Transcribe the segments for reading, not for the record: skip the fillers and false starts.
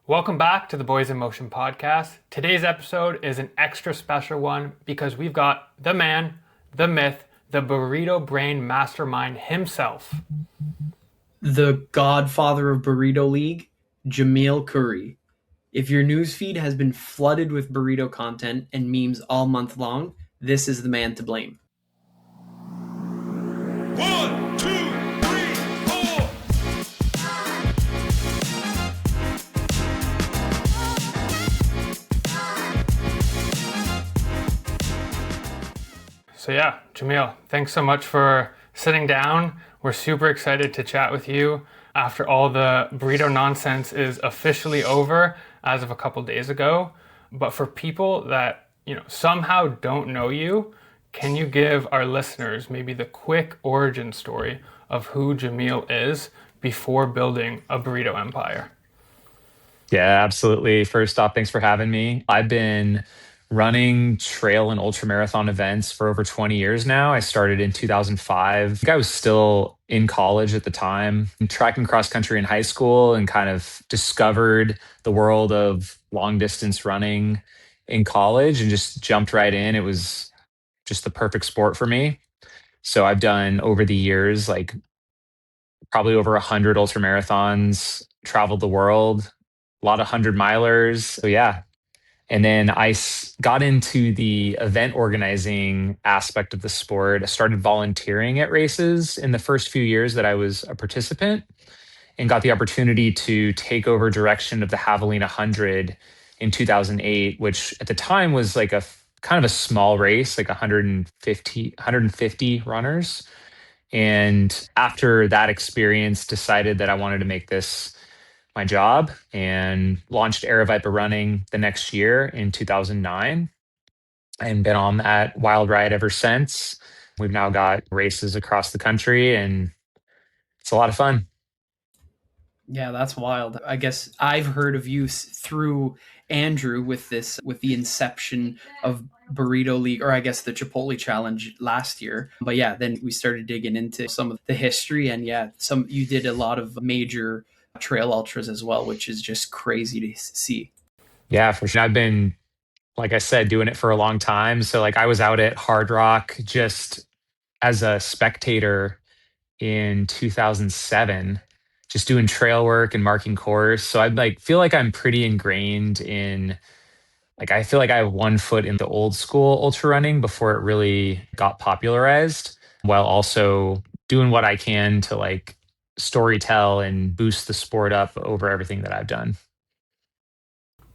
Welcome back to the Boys in Motion podcast. Today's episode is an extra special one because we've got the man, the myth, the burrito brain mastermind himself. The godfather of Burrito League, Jamil Coury. If your newsfeed has been flooded with burrito content and memes all month long, this is the man to blame. 1, 2, 3, 4. So yeah, Jamil, thanks so much for sitting down. We're super excited to chat with you after all the burrito nonsense is officially over as of a couple days ago. But for people that, somehow don't know you, can you give our listeners maybe the quick origin story of who Jamil is before building a burrito empire? Yeah, absolutely. First off, thanks for having me. I've been running trail and ultra marathon events for over 20 years now. I started in 2005. I think I was still in college at the time, tracking cross country in high school, and kind of discovered the world of long distance running in college and just jumped right in. It was just the perfect sport for me. So I've done over the years, like probably over 100 ultra marathons, traveled the world, a lot of 100 milers. So yeah, and then got into the event organizing aspect of the sport. I started volunteering at races in the first few years that I was a participant, and got the opportunity to take over direction of the Javelina 100 in 2008, which at the time was like a kind of a small race, like 150 runners. And after that experience, decided that I wanted to make this my job and launched Aravaipa Running the next year in 2009, and been on that wild ride ever since. We've now got races across the country, and it's a lot of fun. Yeah, that's wild. I guess I've heard of you through Andrew with the inception of Burrito League, or I guess the Chipotle Challenge last year. But yeah, then we started digging into some of the history, and yeah, you did a lot of major trail ultras as well, which is just crazy to see. Yeah, for sure. I've been, like I said, doing it for a long time. So like I was out at Hard Rock just as a spectator in 2007, just doing trail work and marking course. So I like feel like I'm pretty ingrained in, like I feel like I have one foot in the old school ultra running before it really got popularized, while also doing what I can to like story tell and boost the sport up over everything that I've done.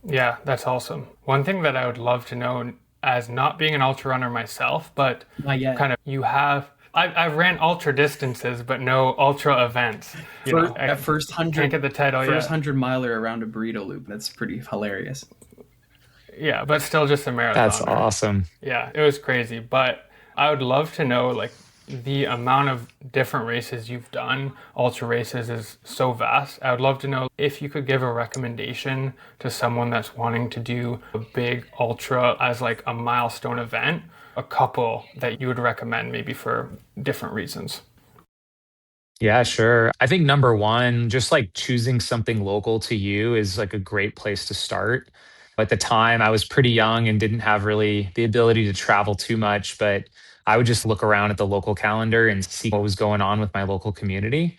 Yeah, that's awesome. One thing that I would love to know, as not being an ultra runner myself, but Not yet. kind of I've ran ultra distances, but no ultra events. First Can't get the title first yet. 100-miler around a burrito loop. That's pretty hilarious. Yeah, but still just a marathon. That's awesome. Yeah, it was crazy. But I would love to know, like, the amount of different races you've done. Ultra races is so vast. I would love to know if you could give a recommendation to someone that's wanting to do a big ultra as like a milestone event, a couple that you would recommend maybe for different reasons. Yeah, sure. I think number one, just like choosing something local to you is like a great place to start. At the time, I was pretty young and didn't have really the ability to travel too much, but I would just look around at the local calendar and see what was going on with my local community.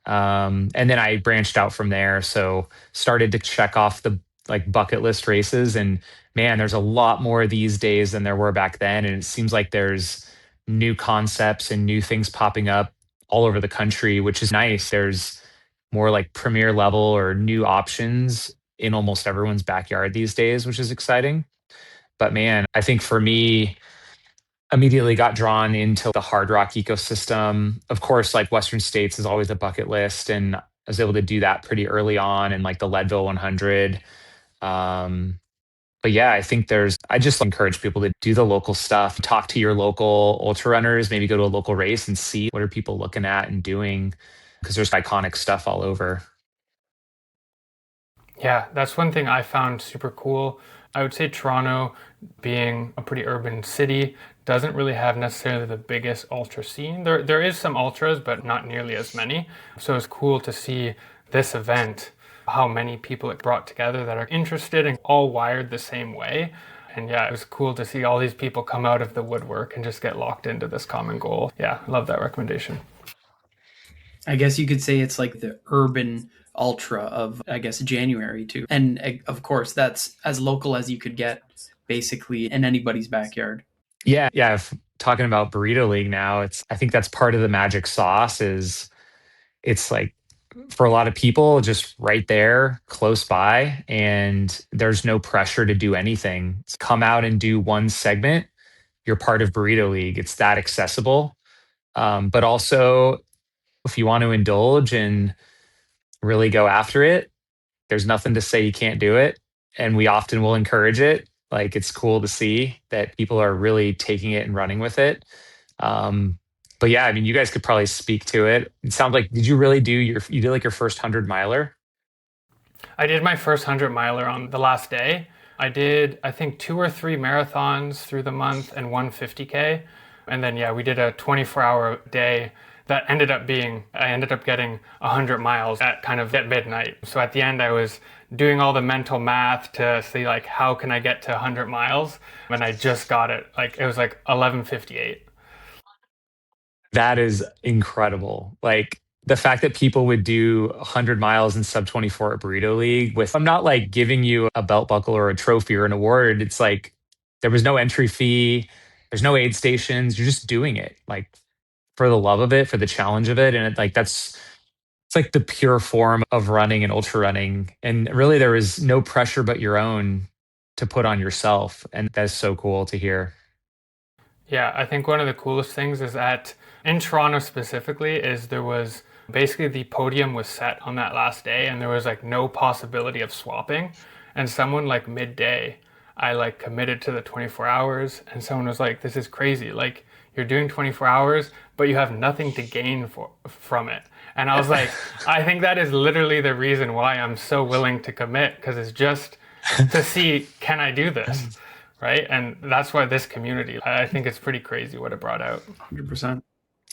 And then I branched out from there. So started to check off the like bucket list races. And man, there's a lot more these days than there were back then. And it seems like there's new concepts and new things popping up all over the country, which is nice. There's more like premier level or new options in almost everyone's backyard these days, which is exciting. But man, I think for me, immediately got drawn into the hard rock ecosystem. Of course, like Western States is always a bucket list, and I was able to do that pretty early on in like the Leadville 100. But yeah, I just encourage people to do the local stuff, talk to your local ultra runners, maybe go to a local race and see what are people looking at and doing, because there's iconic stuff all over. Yeah, that's one thing I found super cool. I would say Toronto, being a pretty urban city, doesn't really have necessarily the biggest ultra scene. There is some ultras, but not nearly as many. So it's cool to see this event how many people it brought together that are interested and all wired the same way. And yeah, it was cool to see all these people come out of the woodwork and just get locked into this common goal. Yeah, I love that recommendation. I guess you could say it's like the urban ultra of, I guess, January too. And of course, that's as local as you could get, basically in anybody's backyard. Yeah. Talking about Burrito League now, I think that's part of the magic sauce is it's like for a lot of people just right there close by and there's no pressure to do anything. It's come out and do one segment. You're part of Burrito League. It's that accessible. But also if you want to indulge and really go after it, there's nothing to say you can't do it. And we often will encourage it. Like it's cool to see that people are really taking it and running with it. Um, but yeah, I mean, you guys could probably speak to it. It sounds like, did you really you did like your first 100 miler? I did my first 100 miler on the last day. I did, I think, 2 or 3 marathons through the month and one 50K. And then, yeah, we did a 24-hour day that I ended up getting 100 miles at midnight. So at the end, I was doing all the mental math to see like, how can I get to 100 miles? And I just got it. Like, it was like 11:58. That is incredible. Like the fact that people would do 100 miles in sub 24 at Burrito League I'm not like giving you a belt buckle or a trophy or an award. It's like there was no entry fee, there's no aid stations. You're just doing it like for the love of it, for the challenge of it. And it's like the pure form of running and ultra running. And really, there is no pressure but your own to put on yourself. And that's so cool to hear. Yeah, I think one of the coolest things is that in Toronto specifically is there was basically the podium was set on that last day and there was like no possibility of swapping. And someone like midday, I like committed to the 24 hours and someone was like, this is crazy. Like you're doing 24 hours, but you have nothing to gain from it. And I was like, I think that is literally the reason why I'm so willing to commit because it's just to see, can I do this? Right. And that's why this community, I think it's pretty crazy what it brought out. 100%.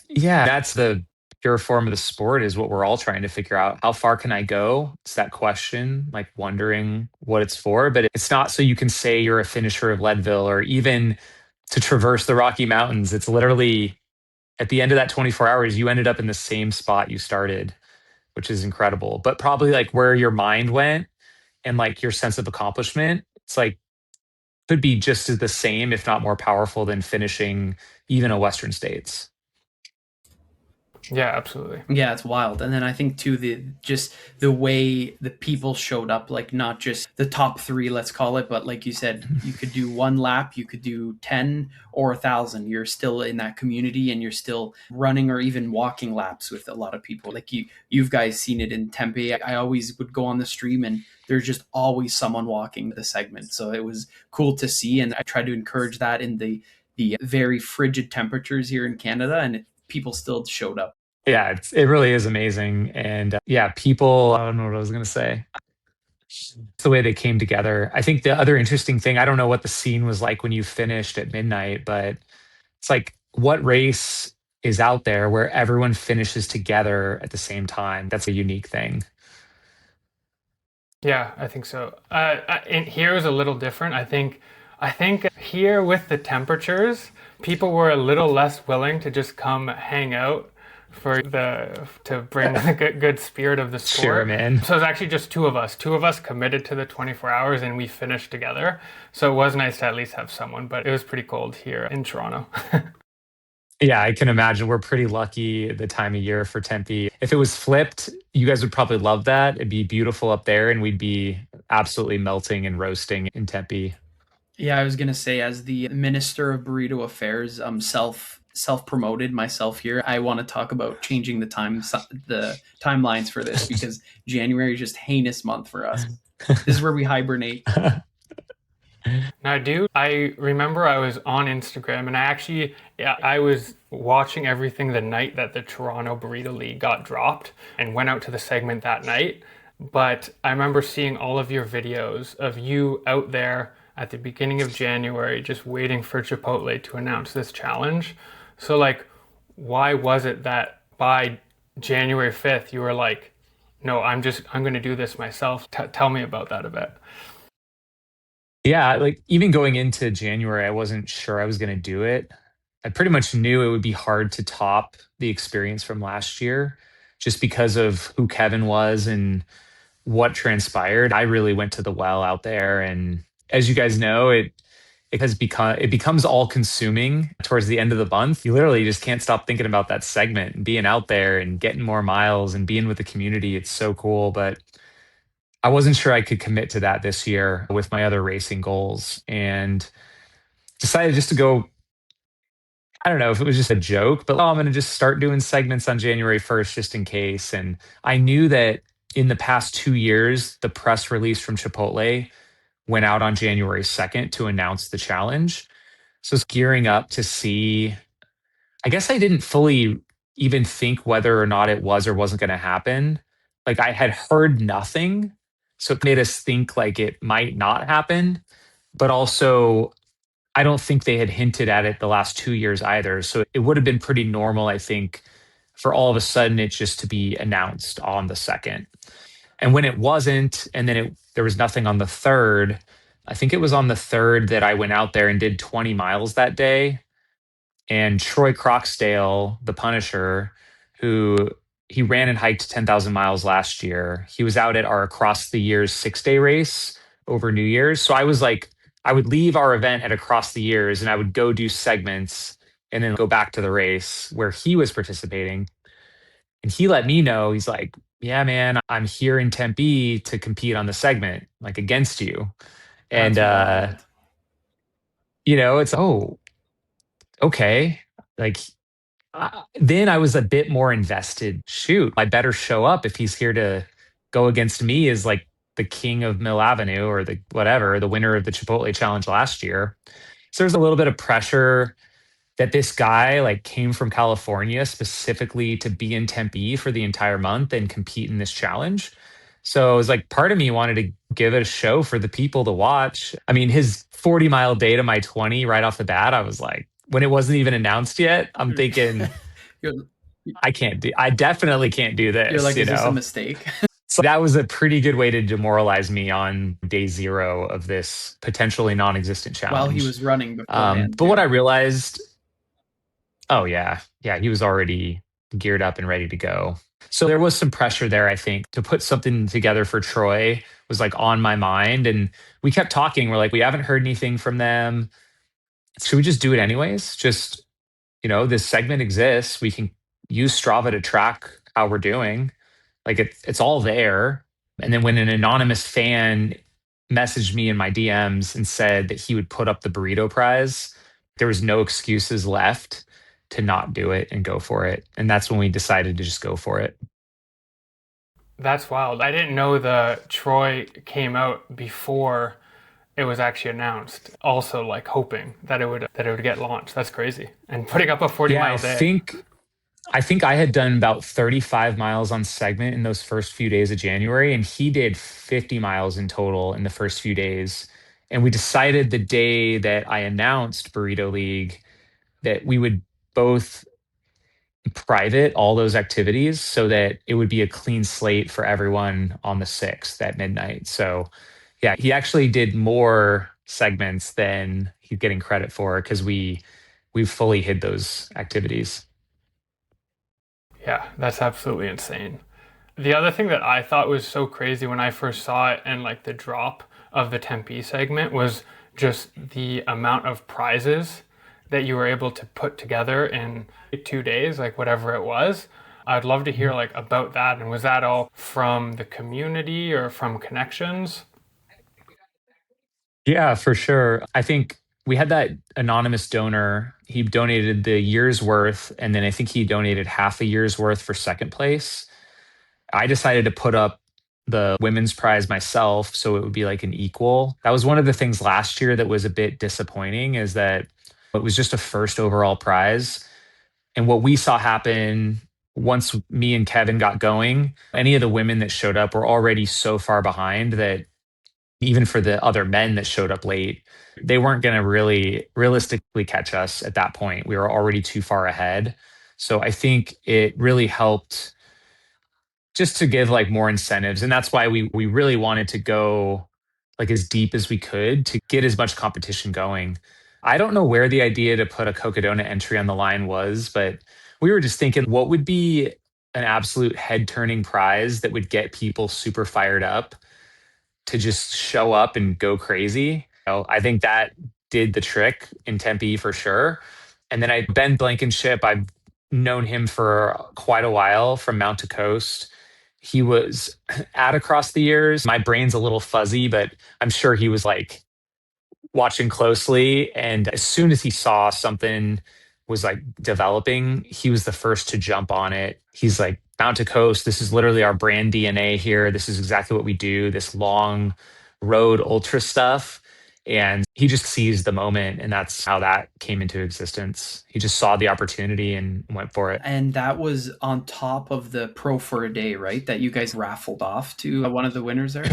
Yeah, that's the pure form of the sport is what we're all trying to figure out. How far can I go? It's that question, like wondering what it's for, but it's not so you can say you're a finisher of Leadville or even to traverse the Rocky Mountains. It's literally at the end of that 24 hours, you ended up in the same spot you started, which is incredible. But probably like where your mind went and like your sense of accomplishment, it's like could be just as the same, if not more powerful than finishing even a Western States. Yeah, absolutely. Yeah, it's wild. And then I think too the way the people showed up, like not just the top 3, let's call it, but like you said, you could do 1 lap, you could do 10 or 1,000. You're still in that community and you're still running or even walking laps with a lot of people. Like you've guys seen it in Tempe. I always would go on the stream and there's just always someone walking the segment. So it was cool to see. And I try to encourage that in the very frigid temperatures here in Canada, and people still showed up. Yeah, it really is amazing. And yeah, people, I don't know what I was going to say. It's the way they came together. I think the other interesting thing, I don't know what the scene was like when you finished at midnight, but it's like what race is out there where everyone finishes together at the same time? That's a unique thing. Yeah, I think so. And here is a little different. I think here with the temperatures, people were a little less willing to just come hang out to bring the good spirit of the sport. Sure, man. So it was actually just 2 of us. 2 of us committed to the 24 hours and we finished together. So it was nice to at least have someone, but it was pretty cold here in Toronto. Yeah, I can imagine we're pretty lucky the time of year for Tempe. If it was flipped, you guys would probably love that. It'd be beautiful up there and we'd be absolutely melting and roasting in Tempe. Yeah, I was gonna say, as the Minister of Burrito Affairs, self promoted myself here. I want to talk about changing the timelines for this because January is just heinous month for us. This is where we hibernate. Now, I remember I was on Instagram and I was watching everything the night that the Toronto Burrito League got dropped and went out to the segment that night. But I remember seeing all of your videos of you out there at the beginning of January, just waiting for Chipotle to announce this challenge. So like, why was it that by January 5th, you were like, no, I'm going to do this myself. Tell me about that a bit. Yeah, like even going into January, I wasn't sure I was going to do it. I pretty much knew it would be hard to top the experience from last year just because of who Kevin was and what transpired. I really went to the well out there, and as you guys know, it becomes all consuming towards the end of the month. You literally just can't stop thinking about that segment and being out there and getting more miles and being with the community. It's so cool, but I wasn't sure I could commit to that this year with my other racing goals and decided just to go. I don't know if it was just a joke, but I'm going to just start doing segments on January 1st just in case. And I knew that in the past 2 years, the press release from Chipotle went out on January 2nd to announce the challenge. So it's gearing up to see. I guess I didn't fully even think whether or not it was or wasn't going to happen. Like I had heard nothing. So it made us think like it might not happen. But also, I don't think they had hinted at it the last 2 years either. So it would have been pretty normal, I think, for all of a sudden it just to be announced on the second. And when it wasn't, and then there was nothing on the third, I think it was on the third that I went out there and did 20 miles that day. And Troy Croxdale, the Punisher, who he ran and hiked 10,000 miles last year, he was out at our Across the Years 6 day race over New Year's. So I was like, I would leave our event at Across the Years and I would go do segments and then go back to the race where he was participating. And he let me know, he's like, yeah, man, I'm here in Tempe to compete on the segment, like against you. And, That's wild. it's, oh, okay. Like, then I was a bit more invested. Shoot, I better show up if he's here to go against me as like the king of Mill Avenue or the whatever, the winner of the Chipotle challenge last year. So there's a little bit of pressure that this guy like came from California specifically to be in Tempe for the entire month and compete in this challenge. So it was like part of me wanted to give it a show for the people to watch. I mean, his 40-mile day to my 20 right off the bat, I was like, when it wasn't even announced yet, I'm thinking, You're, I definitely can't do you're this, like, is this a mistake? So that was a pretty good way to demoralize me on day zero of this potentially non-existent challenge. While he was running beforehand. But what I realized, oh yeah, he was already geared up and ready to go. So there was some pressure there, I think, to put something together for Troy was like on my mind. And we kept talking. We're like, we haven't heard anything from them. Should we just do it anyways? Just, this segment exists. We can use Strava to track how we're doing. Like it's all there. And then when an anonymous fan messaged me in my DMs and said that he would put up the burrito prize, there was no excuses left to not do it and go for it. And that's when we decided to just go for it. That's wild. I didn't know the Troy came out before it was actually announced. Also, like hoping that it would get launched. That's crazy. And putting up a 40-mile day. I think I had done about 35 miles on segment in those first few days of January, and he did 50 miles in total in the first few days. And we decided the day that I announced Burrito League that we would both private all those activities so that it would be a clean slate for everyone on the 6th at midnight. So yeah, he actually did more segments than he's getting credit for because we've fully hid those activities. Yeah, that's absolutely insane. The other thing that I thought was so crazy when I first saw it and like the drop of the Tempe segment was just the amount of prizes that you were able to put together in 2 days, like whatever it was. I'd love to hear like about that. And was that all from the community or from connections? Yeah, for sure. I think we had that anonymous donor. He donated the year's worth, and then I think he donated half a year's worth for second place. I decided to put up the women's prize myself, so it would be like an equal. That was one of the things last year that was a bit disappointing, is that it was just a first overall prize. And what we saw happen once me and Kevin got going, any of the women that showed up were already so far behind that even for the other men that showed up late, they weren't going to really realistically catch us at that point. We were already too far ahead. So I think it really helped just to give like more incentives. And that's why we really wanted to go like as deep as we could to get as much competition going. I don't know where the idea to put a Cocodona entry on the line was, but we were just thinking what would be an absolute head turning prize that would get people super fired up to just show up and go crazy. I think that did the trick in Tempe for sure. And then Ben Blankenship, I've known him for quite a while from Mount to Coast. He was at across the years. My brain's a little fuzzy, but I'm sure he was like watching closely. And as soon as he saw something was like developing, he was the first to jump on it. He's like, Mount to Coast, this is literally our brand DNA here. This is exactly what we do, this long road ultra stuff. And he just seized the moment. And that's how that came into existence. He just saw the opportunity and went for it. And that was on top of the Pro for a Day, right? That you guys raffled off to one of the winners there?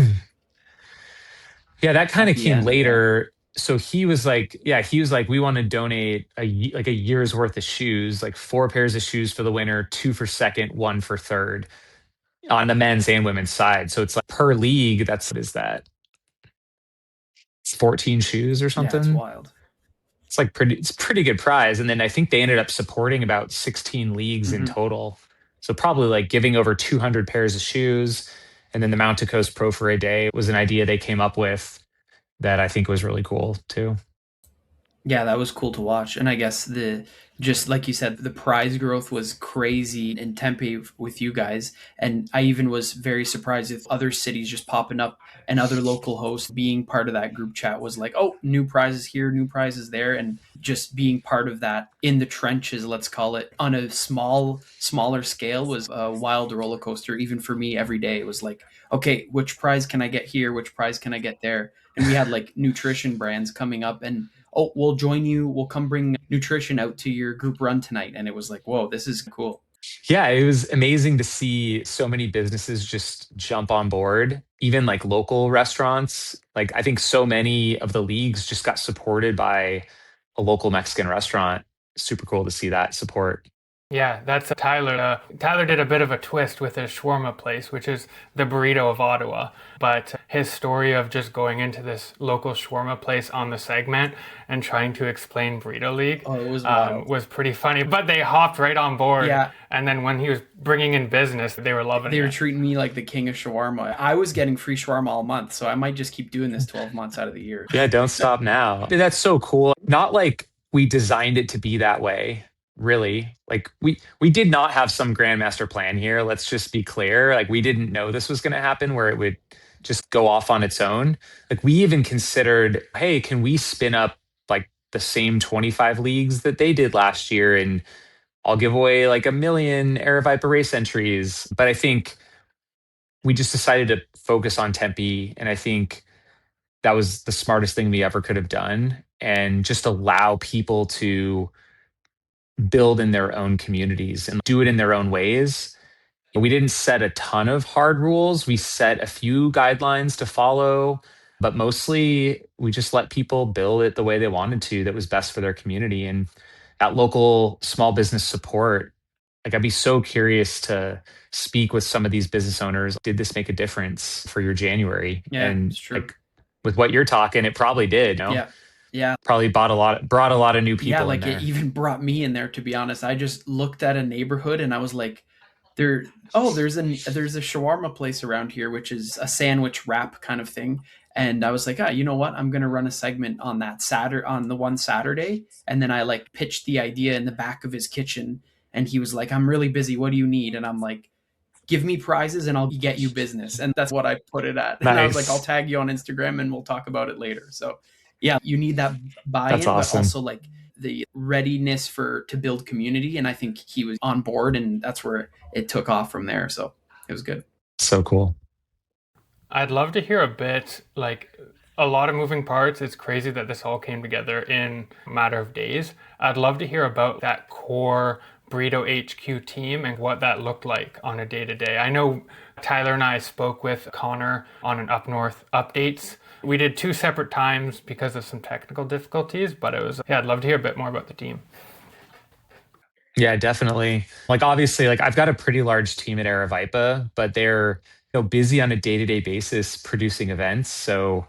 Yeah, that kind of At the came end, later. So he was like, we want to donate like a year's worth of shoes, like 4 pairs of shoes for the winner, 2 for second, 1 for third on the men's and women's side. So it's like per league, that's what is that? It's 14 shoes or Yeah, it's something. wild. It's pretty good prize. And then I think they ended up supporting about 16 leagues in total. So probably like giving over 200 pairs of shoes. And then the Mount to Coast Pro for a Day was an idea they came up with that I think was really cool too. Yeah, that was cool to watch. And I guess just like you said, the prize growth was crazy in Tempe with you guys. And I even was very surprised with other cities just popping up and other local hosts being part of that group chat was like, oh, new prizes here, new prizes there. And just being part of that in the trenches, let's call it, on a smaller scale was a wild roller coaster. Even for me every day, it was like, okay, which prize can I get here? Which prize can I get there? And we had like nutrition brands coming up and, oh, we'll join you. We'll come bring nutrition out to your group run tonight. And it was like, whoa, this is cool. Yeah, it was amazing to see so many businesses just jump on board, even like local restaurants. Like, I think so many of the leagues just got supported by a local Mexican restaurant. Super cool to see that support. Yeah, that's Tyler. Tyler did a bit of a twist with his shawarma place, which is the Burrito of Ottawa. But his story of just going into this local shawarma place on the segment and trying to explain Burrito League It was wild. was pretty funny. But they hopped right on board. Yeah. And then when he was bringing in business, they were loving it. They were treating me like the king of shawarma. I was getting free shawarma all month, so I might just keep doing this 12 months out of the year. Yeah, don't stop now. That's so cool. Not like we designed it to be that way. Really, like we did not have some grandmaster plan here. Let's just be clear. Like we didn't know this was going to happen where it would just go off on its own. Like we even considered, hey, can we spin up like the same 25 leagues that they did last year and I'll give away like 1,000,000 Air Viper race entries. But I think we just decided to focus on Tempe, and I think that was the smartest thing we ever could have done, and just allow people to build in their own communities and do it in their own ways. We didn't set a ton of hard rules. We set a few guidelines to follow, but mostly we just let people build it the way they wanted to, that was best for their community. And that local small business support, like I'd be so curious to speak with some of these business owners. Did this make a difference for your January? Yeah, and it's true. like with what you're talking, it probably did. No? Yeah. Yeah. Probably brought a lot of new people. Yeah, like in there. it even brought me in there, to be honest. I just looked at a neighborhood and I was like, there's a shawarma place around here, which is a sandwich wrap kind of thing. And I was like, you know what? I'm gonna run a segment on that on the one Saturday. And then I like pitched the idea in the back of his kitchen and he was like, I'm really busy. What do you need? And I'm like, give me prizes and I'll get you business. And that's what I put it at. Nice. And I was like, I'll tag you on Instagram and we'll talk about it later. So yeah, you need that buy-in, That's awesome. but also like the readiness to build community. And I think he was on board and that's where it took off from there. So it was good. So cool. I'd love to hear a bit, like a lot of moving parts. It's crazy that this all came together in a matter of days. I'd love to hear about that core Burrito HQ team and what that looked like on a day-to-day. I know Tyler and I spoke with Connor on an Up North updates. We did 2 separate times because of some technical difficulties, but I'd love to hear a bit more about the team. Yeah, definitely. Like obviously, like I've got a pretty large team at Aravaipa, but they're busy on a day-to-day basis producing events. So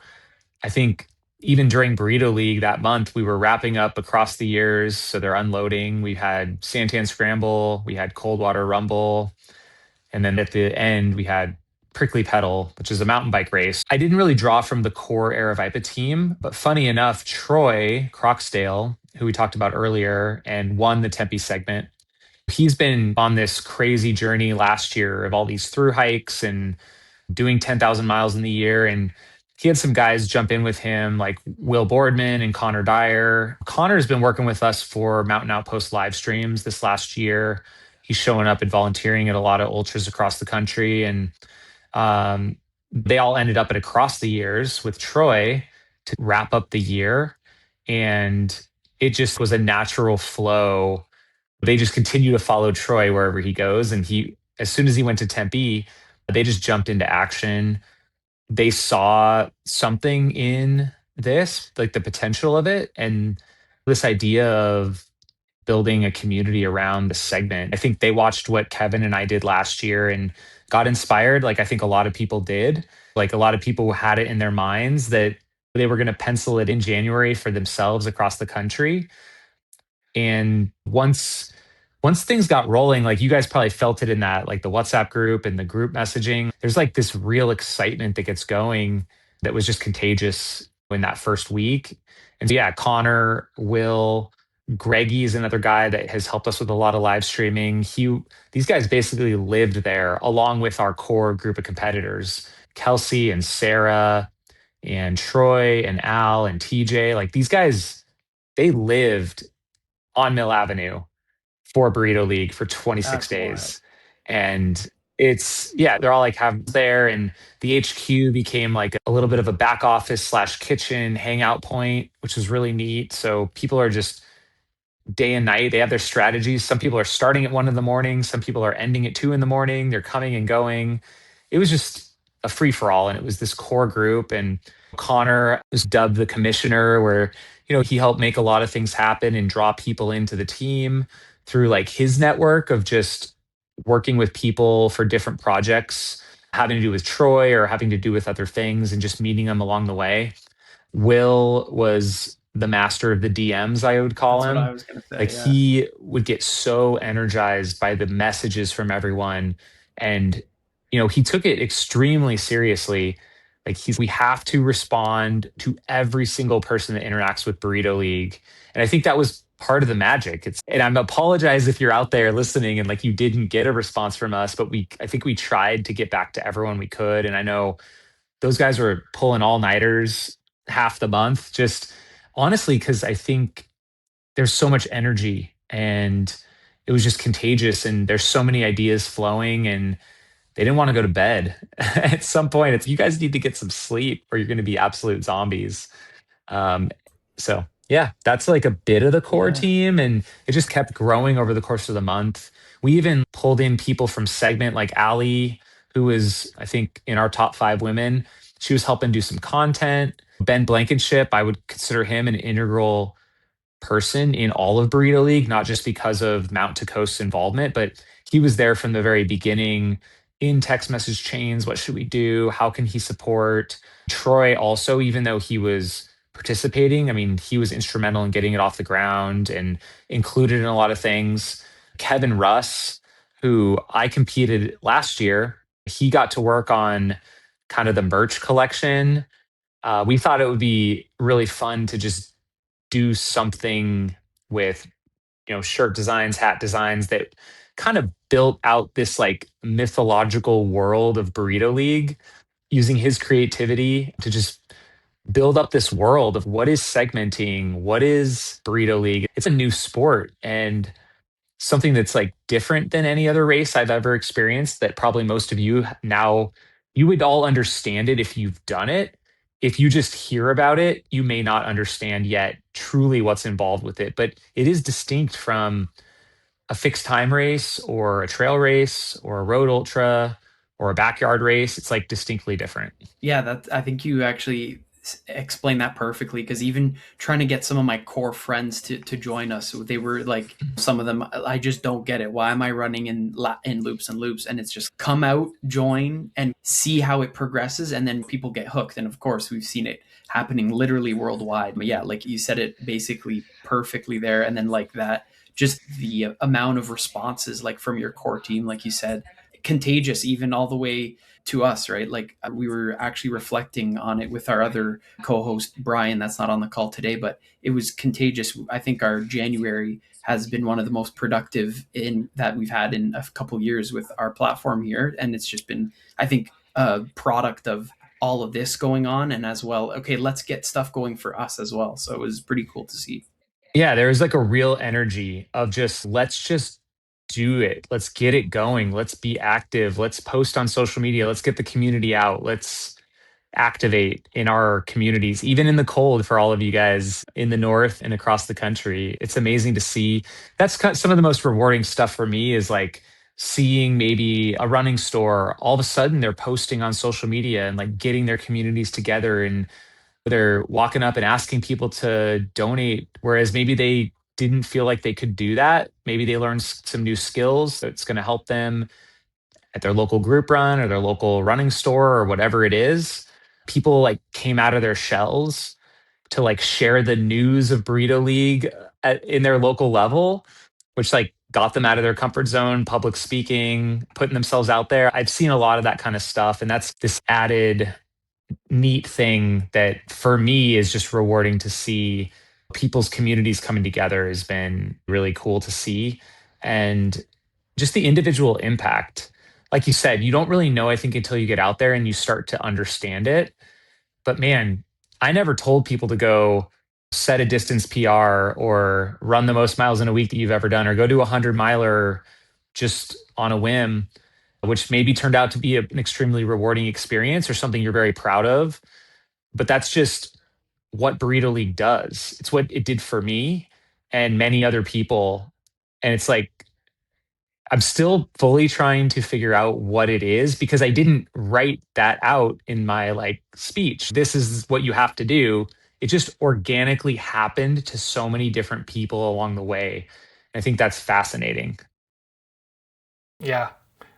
I think even during Burrito League that month, we were wrapping up across the years. So they're unloading. We had Santan Scramble, we had Coldwater Rumble, and then at the end we had Prickly Pedal, which is a mountain bike race. I didn't really draw from the core Aravaipa team, but funny enough, Troy Croxdale, who we talked about earlier and won the Tempe segment, he's been on this crazy journey last year of all these through hikes and doing 10,000 miles in the year. And he had some guys jump in with him, like Will Boardman and Connor Dyer. Connor's been working with us for Mountain Outpost live streams this last year. He's showing up and volunteering at a lot of ultras across the country. And um, they all ended up at Across the Years with Troy to wrap up the year. And it just was a natural flow. They just continue to follow Troy wherever he goes. And as soon as he went to Tempe, they just jumped into action. They saw something in this, like the potential of it, and this idea of building a community around the segment. I think they watched what Kevin and I did last year and got inspired. Like I think a lot of people did. Like a lot of people had it in their minds that they were going to pencil it in January for themselves across the country. And once things got rolling, like you guys probably felt it in that, like the WhatsApp group and the group messaging, there's like this real excitement that gets going that was just contagious in that first week. And so, yeah, Connor, Will, Greggy is another guy that has helped us with a lot of live streaming. These guys basically lived there along with our core group of competitors, Kelsey and Sarah and Troy and Al and TJ. Like these guys, they lived on Mill Avenue for Burrito League for 26 That's wild. days. And yeah, they're all like have there. And the HQ became like a little bit of a back office slash kitchen hangout point, which was really neat. So people are just day and night. They have their strategies. Some people are starting at 1 in the morning. Some people are ending at 2 in the morning. They're coming and going. It was just a free for all. And it was this core group. And Connor was dubbed the commissioner, where, he helped make a lot of things happen and draw people into the team through like his network of just working with people for different projects, having to do with Troy or having to do with other things and just meeting them along the way. Will was the master of the DMs, I would call That's what I him. was gonna say. Like Yeah. he would get so energized by the messages from everyone. And, he took it extremely seriously. Like we have to respond to every single person that interacts with Burrito League. And I think that was part of the magic. And I'm apologize if you're out there listening and like you didn't get a response from us, but I think we tried to get back to everyone we could. And I know those guys were pulling all-nighters half the month, just honestly, because I think there's so much energy and it was just contagious and there's so many ideas flowing and they didn't want to go to bed. At some point, you guys need to get some sleep or you're going to be absolute zombies. Um, so yeah, that's like a bit of the core Yeah. team, and it just kept growing over the course of the month. We even pulled in people from segment like Allie, who was, I think, in our top 5 women. She was helping do some content. Ben Blankenship, I would consider him an integral person in all of Burrito League, not just because of Mount to Coast's involvement, but he was there from the very beginning in text message chains. What should we do? How can he support? Troy also, even though he was participating, I mean, he was instrumental in getting it off the ground and included in a lot of things. Kevin Russ, who I competed last year, he got to work on kind of the merch collection. We thought it would be really fun to just do something with shirt designs, hat designs that kind of built out this like mythological world of Burrito League, using his creativity to just build up this world of what is segmenting, what is Burrito League. It's a new sport and something that's like different than any other race I've ever experienced, that probably most of you now, you would all understand it if you've done it. If you just hear about it, you may not understand yet truly what's involved with it, but it is distinct from a fixed time race or a trail race or a road ultra or a backyard race. It's like distinctly different. Yeah, I think you actually explained that perfectly, because even trying to get some of my core friends to join us, they were like, some of them, I just don't get it. Why am I running in loops and loops? And it's just come out, join, and see how it progresses, and then people get hooked. And of course, we've seen it happening literally worldwide. But yeah, like you said it basically perfectly there. And then like that, just the amount of responses like from your core team, like you said, contagious, even all the way to us, right? Like we were actually reflecting on it with our other co-host Brian, that's not on the call today, but it was contagious. I think our January has been one of the most productive in that we've had in a couple years with our platform here, and it's just been, I think, a product of all of this going on, and as well, okay, let's get stuff going for us as well. So it was pretty cool to see. Yeah, there's like a real energy of just let's just do it. Let's get it going. Let's be active. Let's post on social media. Let's get the community out. Let's activate in our communities, even in the cold for all of you guys in the north and across the country. It's amazing to see. That's some of the most rewarding stuff for me is like seeing maybe a running store, all of a sudden they're posting on social media and like getting their communities together, and they're walking up and asking people to donate, whereas maybe they didn't feel like they could do that. Maybe they learned some new skills that's going to help them at their local group run or their local running store or whatever it is. People like came out of their shells to like share the news of Burrito League in their local level, which like got them out of their comfort zone, public speaking, putting themselves out there. I've seen a lot of that kind of stuff. And that's this added neat thing that for me is just rewarding to see. People's communities coming together has been really cool to see. And just the individual impact. Like you said, you don't really know, I think, until you get out there and you start to understand it. But man, I never told people to go set a distance PR or run the most miles in a week that you've ever done or go do a 100-miler just on a whim, which maybe turned out to be an extremely rewarding experience or something you're very proud of. But that's just what Burrito League does. It's what it did for me and many other people. And it's like, I'm still fully trying to figure out what it is because I didn't write that out in my like speech. This is what you have to do. It just organically happened to so many different people along the way. I think that's fascinating. Yeah.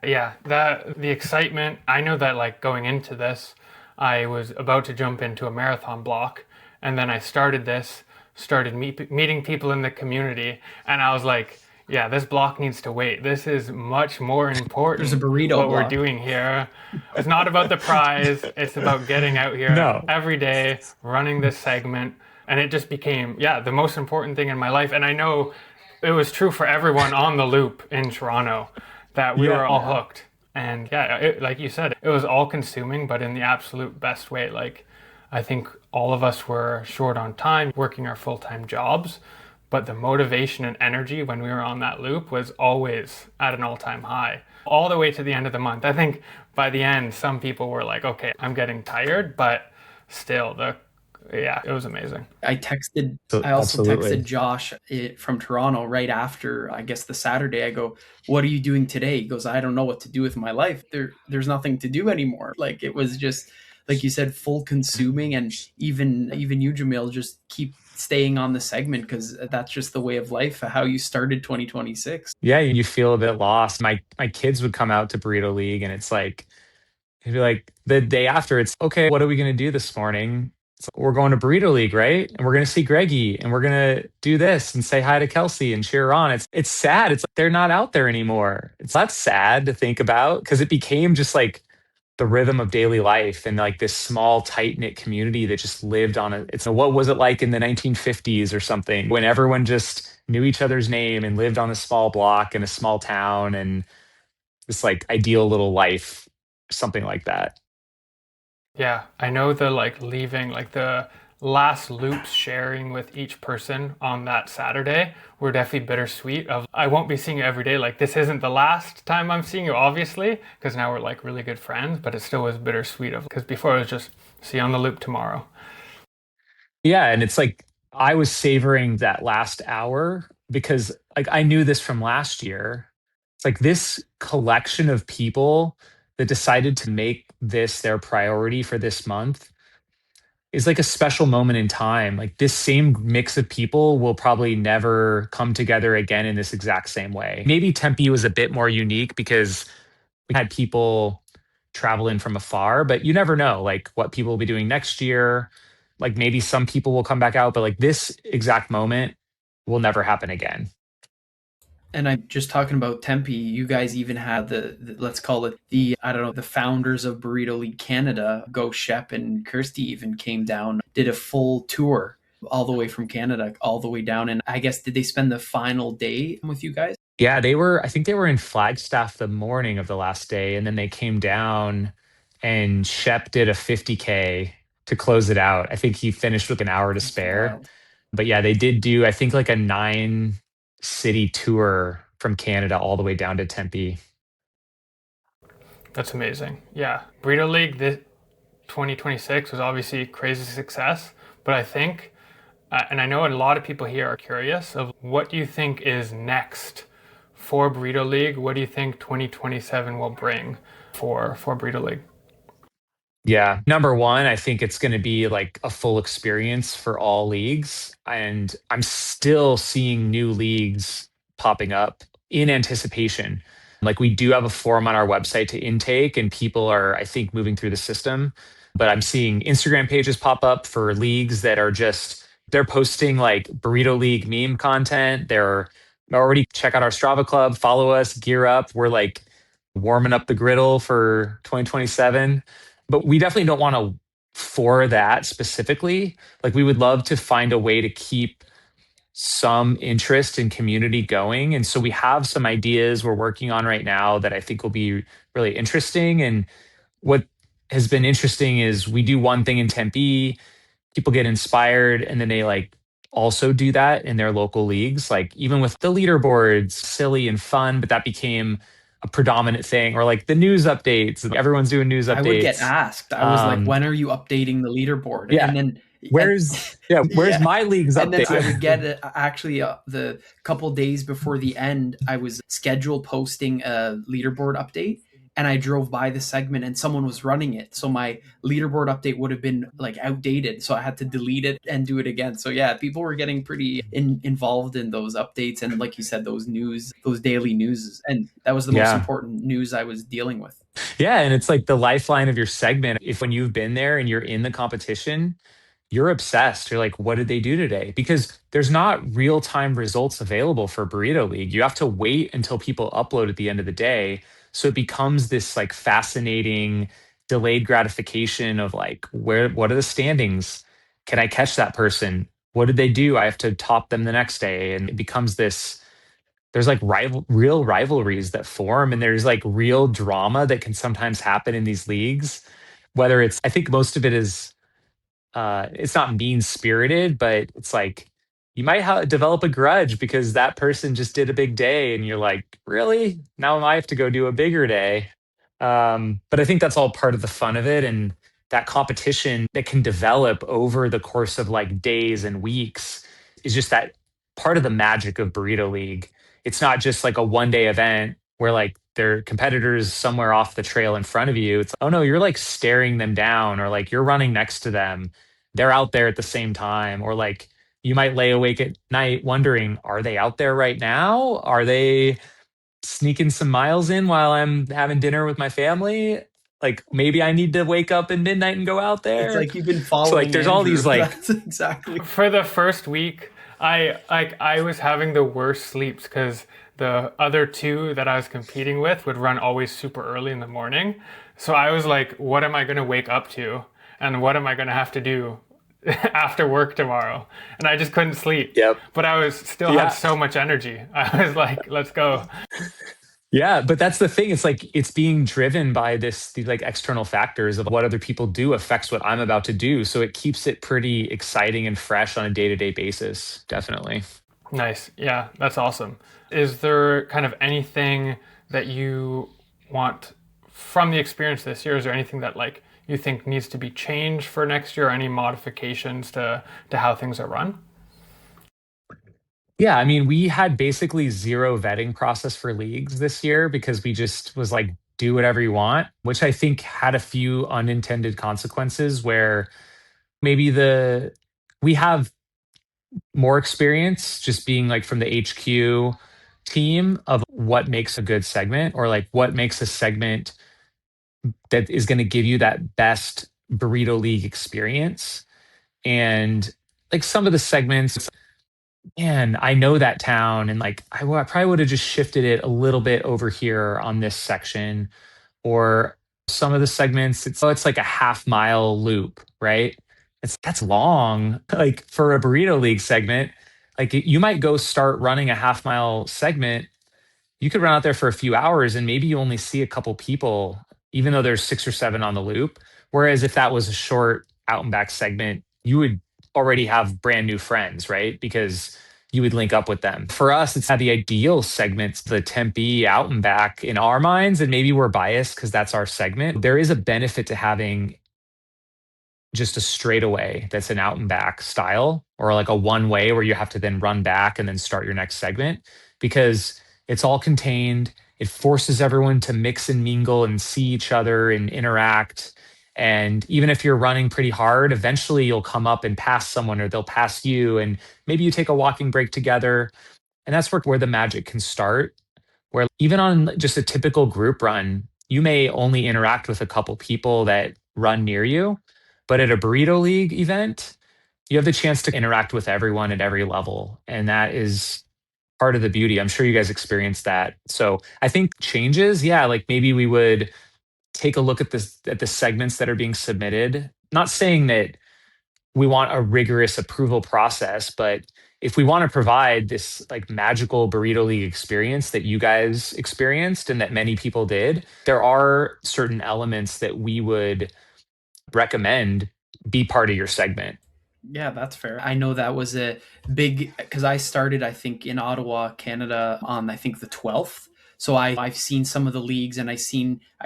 Yeah, the excitement. I know that like going into this, I was about to jump into a marathon block, and then I started meeting people in the community, and I was like, yeah, this block needs to wait. This is much more important. There's a burrito what block. we're doing here. It's not about the prize. It's about getting out here No. every day, running this segment, and it just became, yeah, the most important thing in my life. And I know it was true for everyone on the loop in Toronto that we were all hooked. And yeah, like you said, it was all consuming, but in the absolute best way. Like, I think all of us were short on time, working our full-time jobs, but the motivation and energy when we were on that loop was always at an all-time high, all the way to the end of the month. I think by the end, some people were like, okay, I'm getting tired, but still, it was amazing. I also Absolutely. texted Josh from Toronto right after, I guess, the Saturday. I go, what are you doing today? He goes, I don't know what to do with my life. There's nothing to do anymore. Like, it was just, like you said, full consuming. And even you, Jamil, just keep staying on the segment because that's just the way of life, how you started 2026. Yeah, you feel a bit lost. My kids would come out to Burrito League and it's like, it'd be like the day after, it's okay, what are we going to do this morning? We're going to Burrito League, right? And we're going to see Greggy and we're going to do this and say hi to Kelsey and cheer her on. It's sad. It's like they're not out there anymore. It's not sad to think about because it became just like the rhythm of daily life and like this small tight knit community that just lived on it. It's what was it like in the 1950s or something when everyone just knew each other's name and lived on a small block in a small town and this like ideal little life, something like that. Yeah, I know the like leaving, like the last loops sharing with each person on that Saturday were definitely bittersweet. Of I won't be seeing you every day. Like this isn't the last time I'm seeing you, obviously, because now we're like really good friends. But it still was bittersweet of because before it was just see you on the loop tomorrow. Yeah, and it's like I was savoring that last hour because like I knew this from last year. It's like this collection of people that decided to make this their priority for this month. is like a special moment in time. Like this same mix of people will probably never come together again in this exact same way. Maybe Tempe was a bit more unique because we had people travel in from afar, but you never know like what people will be doing next year. Like maybe some people will come back out, but like this exact moment will never happen again. And I'm just talking about Tempe. You guys even had let's call it the, I don't know, the founders of Burrito League Canada, Go Shep and Kirsty even came down, did a full tour all the way from Canada, all the way down. And I guess, did they spend the final day with you guys? Yeah, I think they were in Flagstaff the morning of the last day, and then they came down and Shep did a 50K to close it out. I think he finished with an hour to That's spare. wild. But yeah, they did do, I think, like a 9 city tour from Canada all the way down to Tempe. That's amazing. Yeah. Burrito League this 2026 was obviously a crazy success, but I think, and I know a lot of people here are curious of what do you think is next for Burrito League? What do you think 2027 will bring for Burrito League? Yeah. Number one, I think it's going to be like a full experience for all leagues. And I'm still seeing new leagues popping up in anticipation. Like we do have a form on our website to intake, and people are, I think, moving through the system. But I'm seeing Instagram pages pop up for leagues that are just, they're posting like Burrito League meme content. They're already check out our Strava Club, follow us, gear up. We're like warming up the griddle for 2027, but we definitely don't want to for that specifically. Like we would love to find a way to keep some interest and community going. And so we have some ideas we're working on right now that I think will be really interesting. And what has been interesting is we do one thing in Tempe, people get inspired, and then they like also do that in their local leagues. Like even with the leaderboards, silly and fun, but that became a predominant thing. Or like the news updates, everyone's doing news I would get updates. asked. I was like, when are you updating the leaderboard? Yeah. And then, Where's where's yeah. my league's And then update? I would get actually the couple days before the end, I was scheduled posting a leaderboard update, and I drove by the segment and someone was running it. So my leaderboard update would have been like outdated. So I had to delete it and do it again. So yeah, people were getting pretty involved in those updates. And like you said, those daily news. And that was the most important news I was dealing with. Yeah. And it's like the lifeline of your segment. If when you've been there and you're in the competition, you're obsessed. You're like, what did they do today? Because there's not real time results available for Burrito League. You have to wait until people upload at the end of the day. So it becomes this like fascinating delayed gratification of like, what are the standings? Can I catch that person? What did they do? I have to top them the next day. And it becomes this, there's like real rivalries that form, and there's like real drama that can sometimes happen in these leagues. Whether it's, I think most of it is it's not mean spirited, but it's like you might develop a grudge because that person just did a big day, and you're like, really? Now I have to go do a bigger day. But I think that's all part of the fun of it, and that competition that can develop over the course of like days and weeks is just that part of the magic of Burrito League. It's not just like a 1 day event where like their competitors somewhere off the trail in front of you. It's, oh no, you're like staring them down, or like you're running next to them. They're out there at the same time. Or like you might lay awake at night wondering, are they out there right now? Are they sneaking some miles in while I'm having dinner with my family? Like maybe I need to wake up at midnight and go out there. It's like you've been So following. like there's all Andrew. these like That's exactly. For the first week, I was having the worst sleeps because the other two that I was competing with would run always super early in the morning. So I was like, what am I going to wake up to? And what am I going to have to do after work tomorrow? And I just couldn't sleep. Yep. But I was still had so much energy. I was like, let's go. Yeah, but that's the thing. It's like it's being driven by these like external factors of what other people do affects what I'm about to do. So it keeps it pretty exciting and fresh on a day-to-day basis. Definitely. Nice. Yeah, that's awesome. Is there kind of anything that you want from the experience this year? Is there anything that like you think needs to be changed for next year, or any modifications to how things are run? Yeah, I mean, we had basically zero vetting process for leagues this year because we just was like, do whatever you want, which I think had a few unintended consequences where maybe we have more experience just being like from the HQ team of what makes a good segment or like what makes a segment that is going to give you that best Burrito League experience. And like some of the segments, man, I know that town and like I probably would have just shifted it a little bit over here on this section. Or some of the segments, it's like a half mile loop, right? That's long. Like for a Burrito League segment, like you might go start running a half mile segment. You could run out there for a few hours and maybe you only see a couple people, even though there's 6 or 7 on the loop. Whereas if that was a short out and back segment, you would already have brand new friends, right? Because you would link up with them. For us, it's the ideal segments, the Tempe out and back in our minds, and maybe we're biased because that's our segment. There is a benefit to having just a straightaway that's an out and back style or like a one way where you have to then run back and then start your next segment because it's all contained. It forces everyone to mix and mingle and see each other and interact. And even if you're running pretty hard, eventually you'll come up and pass someone or they'll pass you. And maybe you take a walking break together. And that's where the magic can start. Where even on just a typical group run, you may only interact with a couple people that run near you. But at a Burrito League event, you have the chance to interact with everyone at every level. And that is part of the beauty. I'm sure you guys experienced that. So I think changes, yeah, like maybe we would take a look at the segments that are being submitted. Not saying that we want a rigorous approval process, but if we want to provide this like magical Burrito League experience that you guys experienced and that many people did, there are certain elements that we would recommend be part of your segment. Yeah, that's fair. I know that was a big because I started, I think, in Ottawa, Canada on I think the 12th. So I've seen some of the leagues and I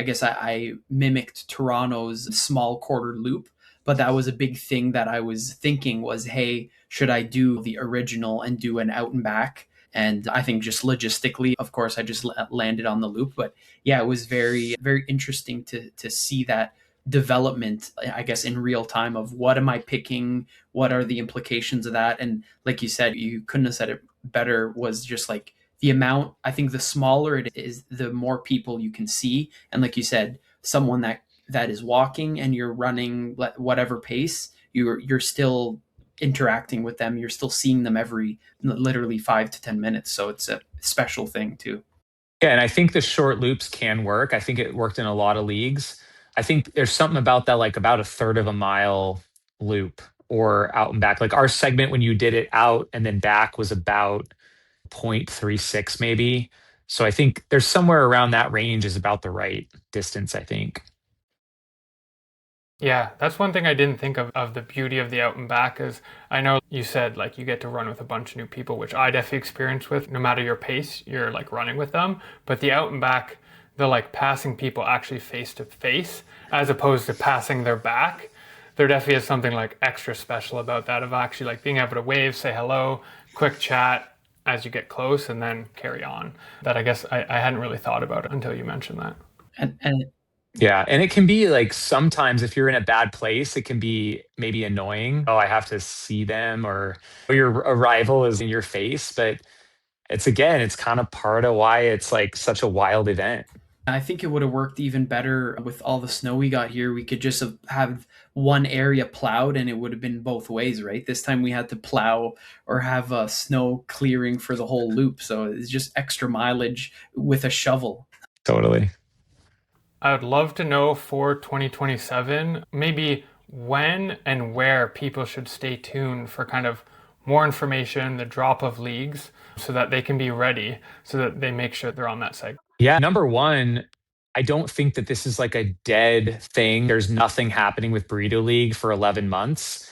guess I mimicked Toronto's small quarter loop, but that was a big thing that I was thinking was, hey, should I do the original and do an out and back? And I think just logistically, of course, I just landed on the loop. But yeah, it was very, very interesting to see that development, I guess, in real time of what am I picking? What are the implications of that? And like you said, you couldn't have said it better, was just like the amount, I think the smaller it is, the more people you can see. And like you said, someone that is walking and you're running whatever pace, you're still interacting with them. You're still seeing them every literally 5 to 10 minutes. So it's a special thing too. Yeah, and I think the short loops can work. I think it worked in a lot of leagues. I think there's something about that, like about a third of a mile loop or out and back. Like our segment, when you did it out and then back, was about 0.36 maybe. So I think there's somewhere around that range is about the right distance, I think. Yeah, that's one thing I didn't think of the beauty of the out and back is I know you said like you get to run with a bunch of new people, which I definitely experience with. No matter your pace, you're like running with them. But the out and back, the like passing people actually face to face as opposed to passing their back. There definitely is something like extra special about that of actually like being able to wave, say hello, quick chat as you get close and then carry on. That I guess I hadn't really thought about it until you mentioned that. And Yeah, and it can be like sometimes if you're in a bad place, it can be maybe annoying. Oh, I have to see them or your arrival is in your face, but it's kind of part of why it's like such a wild event. I think it would have worked even better with all the snow we got here. We could just have one area plowed and it would have been both ways, right? This time we had to plow or have a snow clearing for the whole loop. So it's just extra mileage with a shovel. Totally. I would love to know for 2027, maybe when and where people should stay tuned for kind of more information, the drop of leagues, so that they can be ready, so that they make sure they're on that site. Yeah. Number one, I don't think that this is like a dead thing. There's nothing happening with Burrito League for 11 months.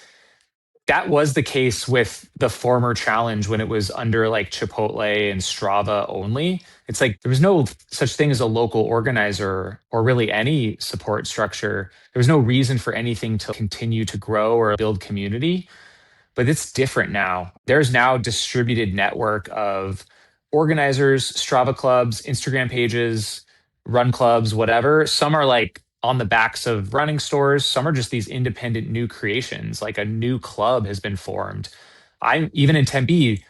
That was the case with the former challenge when it was under like Chipotle and Strava only. It's like there was no such thing as a local organizer or really any support structure. There was no reason for anything to continue to grow or build community. But it's different now. There's now a distributed network of organizers, Strava clubs, Instagram pages, run clubs, whatever. Some are like on the backs of running stores. Some are just these independent new creations, like a new club has been formed. I'm even in Tempe,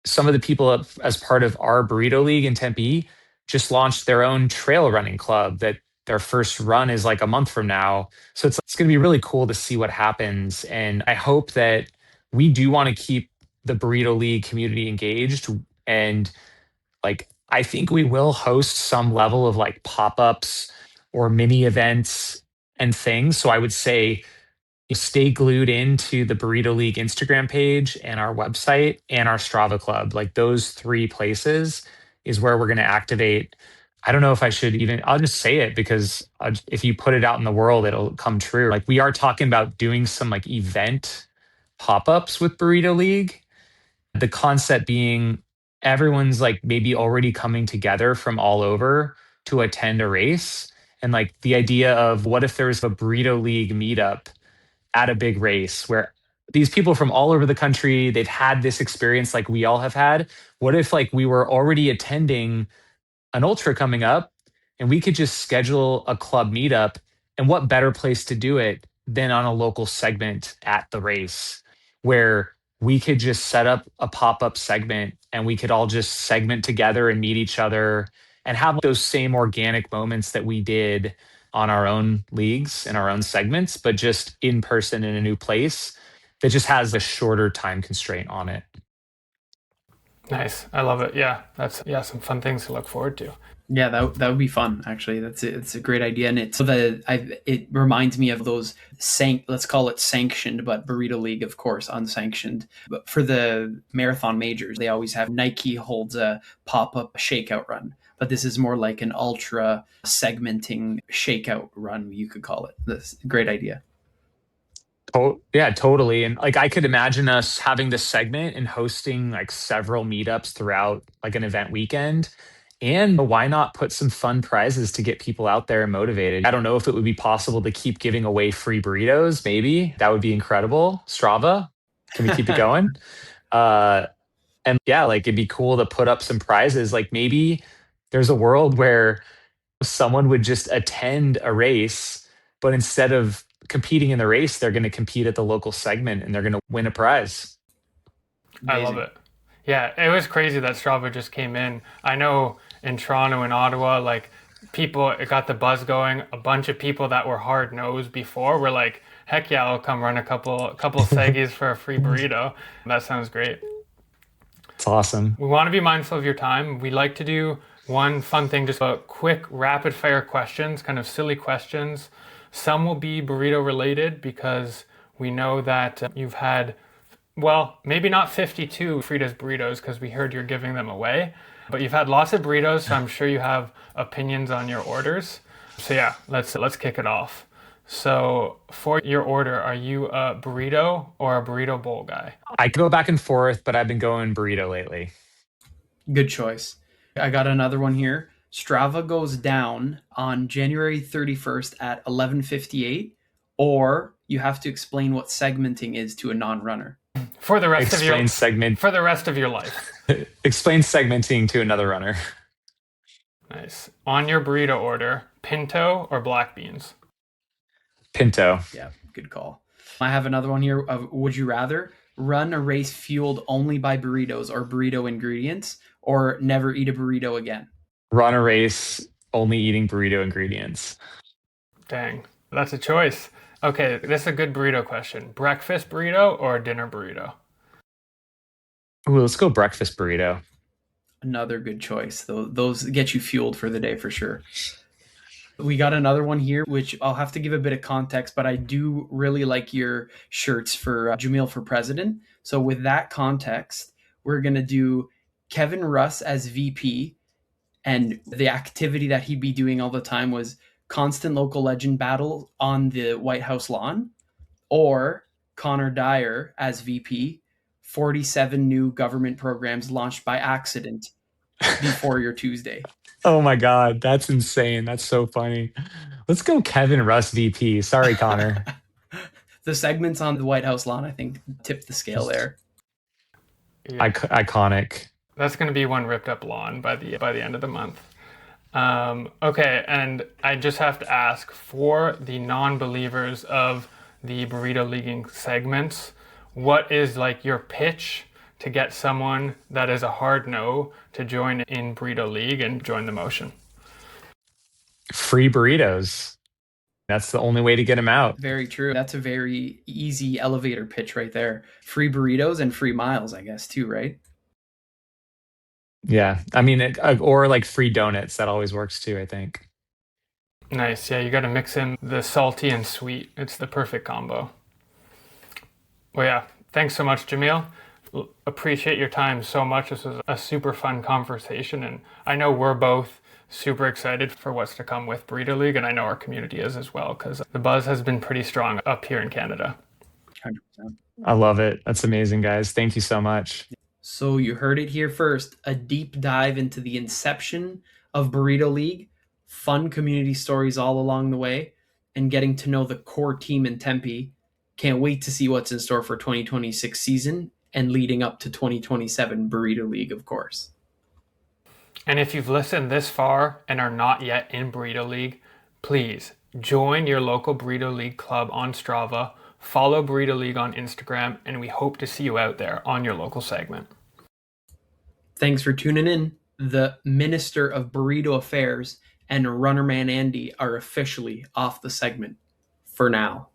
some of the people as part of our Burrito League in Tempe just launched their own trail running club that their first run is like a month from now. So it's going to be really cool to see what happens. And I hope that we do want to keep the Burrito League community engaged. And like, I think we will host some level of like pop ups or mini events and things. So I would say stay glued into the Burrito League Instagram page and our website and our Strava club. Like those three places is where we're going to activate. I don't know if I should even, I'll just say it because if you put it out in the world, it'll come true. Like we are talking about doing some like event pop ups with Burrito League. The concept being everyone's like maybe already coming together from all over to attend a race. And like the idea of what if there's a Burrito League meetup at a big race where these people from all over the country, they've had this experience like we all have had. What if like we were already attending an ultra coming up and we could just schedule a club meetup? And what better place to do it than on a local segment at the race where we could just set up a pop-up segment and we could all just segment together and meet each other and have those same organic moments that we did on our own leagues and our own segments, but just in person in a new place that just has a shorter time constraint on it. Nice. I love it. Yeah. That's some fun things to look forward to. Yeah, that would be fun. Actually, it's a great idea, and it reminds me of those let's call it sanctioned, but Burrito League, of course, unsanctioned. But for the marathon majors, they always have Nike holds a pop-up shakeout run, but this is more like an ultra segmenting shakeout run, you could call it. This great idea. Yeah, totally. And like I could imagine us having this segment and hosting like several meetups throughout like an event weekend. And why not put some fun prizes to get people out there and motivated? I don't know if it would be possible to keep giving away free burritos. Maybe that would be incredible. Strava, can we keep it going? And yeah, like it'd be cool to put up some prizes. Like maybe there's a world where someone would just attend a race, but instead of competing in the race, they're going to compete at the local segment and they're going to win a prize. Amazing. I love it. Yeah, it was crazy that Strava just came in. I know in Toronto and Ottawa, like people, it got the buzz going. A bunch of people that were hard nosed before were like, heck yeah, I'll come run a couple seggies for a free burrito. That sounds great. It's awesome. We want to be mindful of your time. We like to do one fun thing, just a quick rapid fire questions, kind of silly questions. Some will be burrito related because we know that you've had, well, maybe not 52 Frida's burritos because we heard you're giving them away, but you've had lots of burritos, so I'm sure you have opinions on your orders. So yeah, let's kick it off. So for your order, are you a burrito or a burrito bowl guy? I go back and forth, but I've been going burrito lately. Good choice. I got another one here. Strava goes down on January 31st at 11:58, or you have to explain what segmenting is to a non-runner. For the rest of your life. Explain segmenting to another runner. Nice. On your burrito order, pinto or black beans? Pinto. Yeah, good call. I have another one here. Would you rather run a race fueled only by burritos or burrito ingredients, or never eat a burrito again? Run a race only eating burrito ingredients. Dang, that's a choice. Okay, this is a good burrito question. Breakfast burrito or dinner burrito? Ooh, let's go breakfast burrito. Another good choice. Those get you fueled for the day for sure. We got another one here, which I'll have to give a bit of context, but I do really like your shirts for Jamil for president. So with that context, we're going to do Kevin Russ as VP, and the activity that he'd be doing all the time was constant local legend battle on the White House lawn, or Connor Dyer as VP, 47 new government programs launched by accident before your Tuesday. Oh my God, that's insane. That's so funny. Let's go Kevin Russ VP. Sorry, Connor. The segments on the White House lawn, I think, tipped the scale there. Yeah. Iconic. That's going to be one ripped up lawn by the end of the month. Okay, and I just have to ask for the non-believers of the Burrito Leaguing segments, what is like your pitch to get someone that is a hard no to join in Burrito League and join the motion? Free burritos. That's the only way to get them out. Very true. That's a very easy elevator pitch right there. Free burritos and free miles, I guess, too, right? Yeah. I mean, or like free donuts. That always works too, I think. Nice. Yeah, you got to mix in the salty and sweet. It's the perfect combo. Well, yeah. Thanks so much, Jamil. Appreciate your time so much. This was a super fun conversation, and I know we're both super excited for what's to come with Burrito League, and I know our community is as well, because the buzz has been pretty strong up here in Canada. 100%. I love it. That's amazing, guys. Thank you so much. So you heard it here first, a deep dive into the inception of Burrito League, fun community stories all along the way, and getting to know the core team in Tempe. Can't wait to see what's in store for 2026 season and leading up to 2027 Burrito League, of course. And if you've listened this far and are not yet in Burrito League, please join your local Burrito League club on Strava, follow Burrito League on Instagram, and we hope to see you out there on your local segment. Thanks for tuning in. The Minister of Burrito Affairs and Runnerman Andy are officially off the segment for now.